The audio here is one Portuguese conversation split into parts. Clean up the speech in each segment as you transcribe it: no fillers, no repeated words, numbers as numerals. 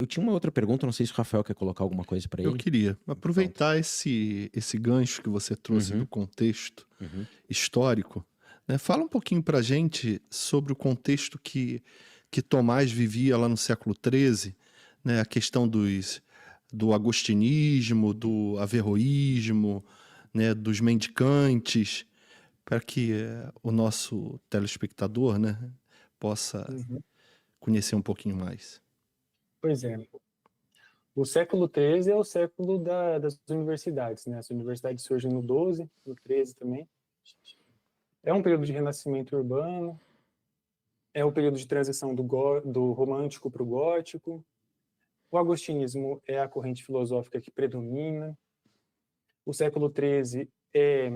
Eu tinha uma outra pergunta, não sei se o Rafael quer colocar alguma coisa para Eu ele. queria Pronto. aproveitar esse gancho que você trouxe do Uhum, contexto uhum. histórico, né? Fala um pouquinho para a gente sobre o contexto que Tomás vivia lá no século XIII, né? A questão do agostinismo, do averroísmo, né? Dos mendicantes, para que o nosso telespectador, né? Possa Uhum. conhecer um pouquinho mais. Pois é. O século XIII é o século das universidades, né? As universidades surgem no XII, no XIII também. É um período de renascimento urbano, é o período de transição do romântico para o gótico. O agostinismo é a corrente filosófica que predomina. O século XIII é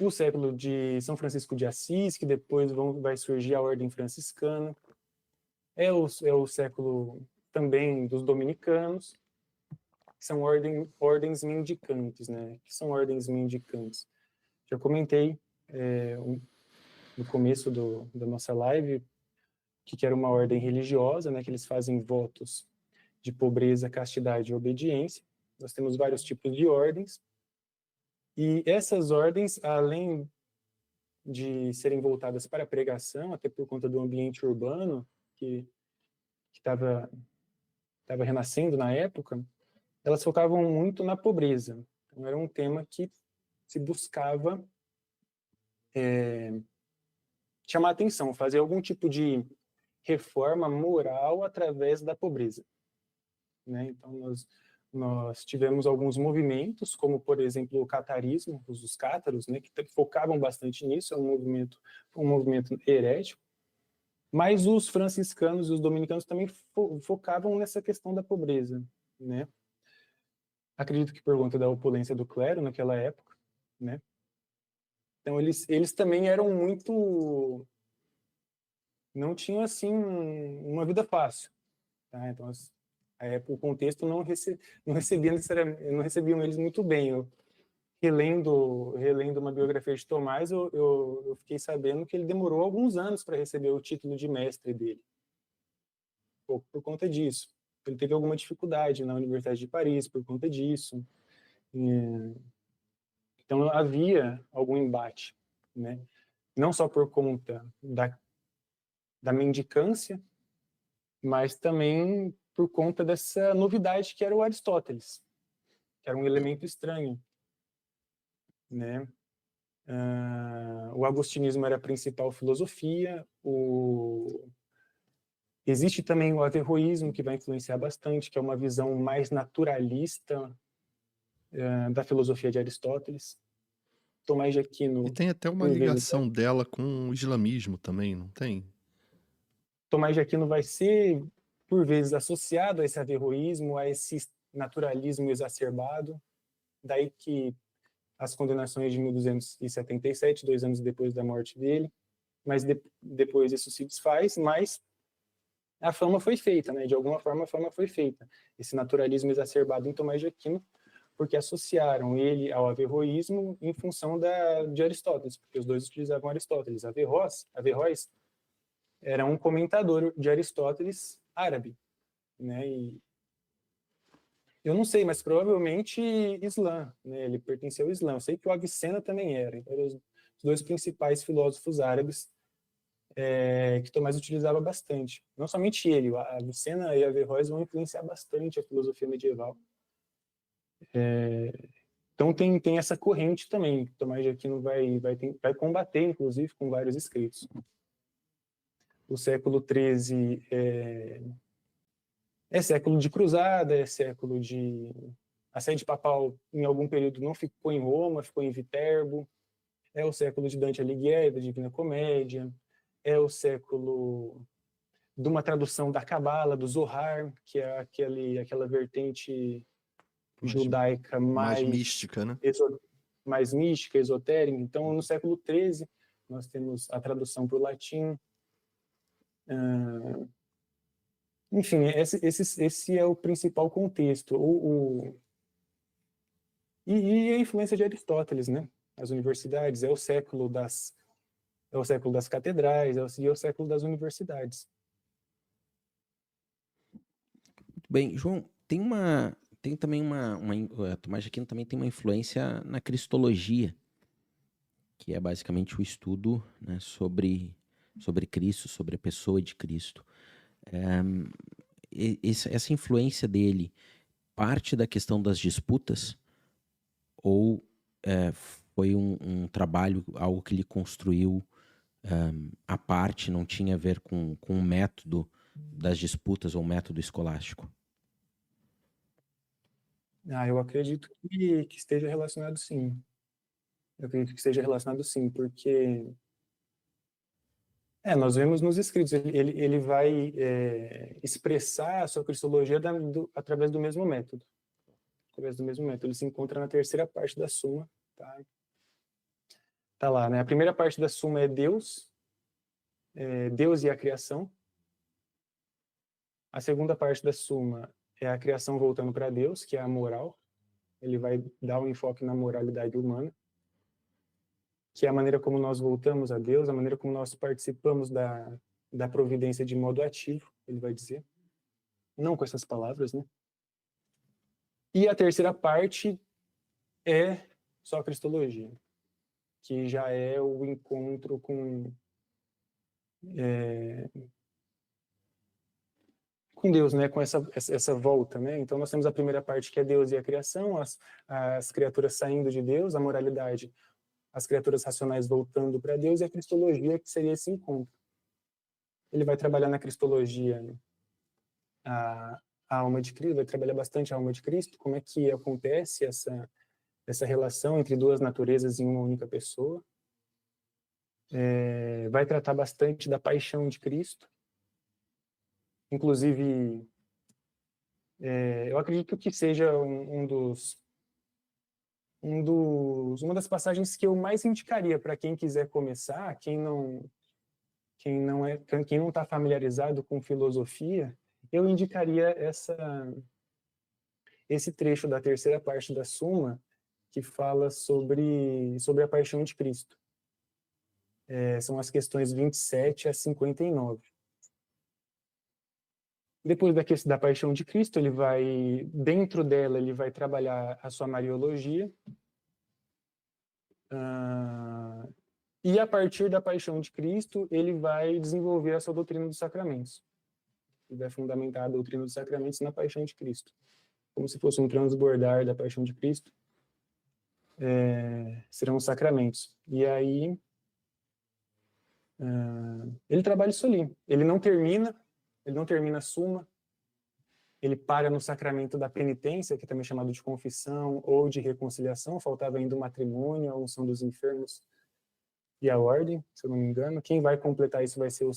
o século de São Francisco de Assis, que depois vai surgir a ordem franciscana. É o século também dos dominicanos, que são ordens mendicantes, né? Que são ordens mendicantes. Já comentei no começo da nossa live que era uma ordem religiosa, né? Que eles fazem votos de pobreza, castidade e obediência. Nós temos vários tipos de ordens. E essas ordens, além de serem voltadas para a pregação, até por conta do ambiente urbano que estava renascendo na época, elas focavam muito na pobreza. Então, era um tema que se buscava chamar atenção, fazer algum tipo de reforma moral através da pobreza, né? Então, nós tivemos alguns movimentos, como, por exemplo, o catarismo, os cátaros, né, que focavam bastante nisso, é um movimento herético, mas os franciscanos e os dominicanos também focavam nessa questão da pobreza, né? Acredito que por conta da opulência do clero naquela época, né? Então, eles também eram muito... não tinham, assim, uma vida fácil, tá? Então, o contexto não recebia necessariamente, não recebiam eles muito bem. Eu, relendo uma biografia de Tomás, eu fiquei sabendo que ele demorou alguns anos para receber o título de mestre dele, por conta disso. Ele teve alguma dificuldade na Universidade de Paris por conta disso. Então havia algum embate, né? Não só por conta da mendicância, mas também por conta dessa novidade que era o Aristóteles, que era um elemento estranho, né? O agostinismo era a principal filosofia, existe também o averroísmo, que vai influenciar bastante, que é uma visão mais naturalista da filosofia de Aristóteles. Tomás de E Aquino, tem até uma por vezes, ligação dela com o islamismo também, não tem? Tomás de Aquino vai ser, por vezes, associado a esse averroísmo, a esse naturalismo exacerbado, daí que as condenações de 1277, 2 anos depois da morte dele, mas depois isso se desfaz, mas a fama foi feita, né? De alguma forma a fama foi feita. Esse naturalismo exacerbado em Tomás de Aquino, porque associaram ele ao averroísmo em função de Aristóteles, porque os dois utilizavam Aristóteles. Averroes era um comentador de Aristóteles árabe, né? E eu não sei, mas provavelmente Islã, né? Ele pertenceu ao Islã. Eu sei que o Avicena também era. Então, eram os dois principais filósofos árabes que Tomás utilizava bastante. Não somente ele, a Avicena e Averroes vão influenciar bastante a filosofia medieval. Então tem essa corrente também, que Tomás de Aquino vai combater, inclusive, com vários escritos. O século XIII é século de cruzada, é século de... A sede papal, em algum período, não ficou em Roma, ficou em Viterbo. É o século de Dante Alighieri, da Divina Comédia. É o século de uma tradução da Cabala, do Zohar, que é aquela vertente judaica Mais mística, né? mais mística, esotérica. Então, no século XIII, nós temos a tradução para o latim. Enfim, esse é o principal contexto. E a influência de Aristóteles, né? As universidades, é o século das catedrais, é o século das universidades. Bem, João, tem também Tomás de Aquino também tem uma influência na cristologia, que é basicamente o estudo, né, sobre Cristo, sobre a pessoa de Cristo. Essa influência dele parte da questão das disputas ou foi um trabalho, algo que ele construiu à parte, não tinha a ver com o método das disputas ou o método escolástico? Eu acredito que esteja relacionado, sim. Eu acredito que esteja relacionado, sim, porque nós vemos nos escritos, ele vai expressar a sua cristologia através do mesmo método. Através do mesmo método. Ele se encontra na terceira parte da Suma. Tá lá, né? A primeira parte da Suma é Deus e a criação. A segunda parte da Suma é a criação voltando para Deus, que é a moral. Ele vai dar um enfoque na moralidade humana, que é a maneira como nós voltamos a Deus, a maneira como nós participamos da providência de modo ativo, ele vai dizer. Não com essas palavras, né? E a terceira parte é só a cristologia, que já é o encontro com Deus, né? Com essa volta, né? Então nós temos a primeira parte, que é Deus e a criação, as criaturas saindo de Deus, a moralidade, as criaturas racionais voltando para Deus, e a cristologia, que seria esse encontro. Ele vai trabalhar na cristologia a alma de Cristo, vai trabalhar bastante a alma de Cristo, como é que acontece essa relação entre duas naturezas em uma única pessoa. Vai tratar bastante da paixão de Cristo. Inclusive, eu acredito que seja uma das passagens que eu mais indicaria para quem quiser começar, quem não está familiarizado com filosofia, eu indicaria esse trecho da terceira parte da Suma, que fala sobre a paixão de Cristo. São as questões 27 a 59. Depois da paixão de Cristo, dentro dela, ele vai trabalhar a sua Mariologia. E a partir da paixão de Cristo, ele vai desenvolver a sua doutrina dos sacramentos. Ele vai fundamentar a doutrina dos sacramentos na paixão de Cristo. Como se fosse um transbordar da paixão de Cristo, serão os sacramentos. E aí, ele trabalha isso ali. Ele não termina a Suma, ele para no sacramento da penitência, que também é chamado de confissão ou de reconciliação. Faltava ainda o matrimônio, a unção dos enfermos e a ordem, se eu não me engano. Quem vai completar isso vai ser o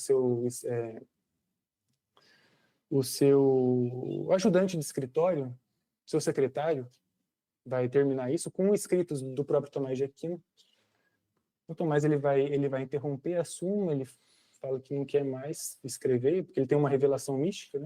seu ajudante de escritório, seu secretário, vai terminar isso com escritos do próprio Tomás de Aquino. O Tomás ele vai interromper a Suma, ele fala que não quer mais escrever, porque ele tem uma revelação mística, né?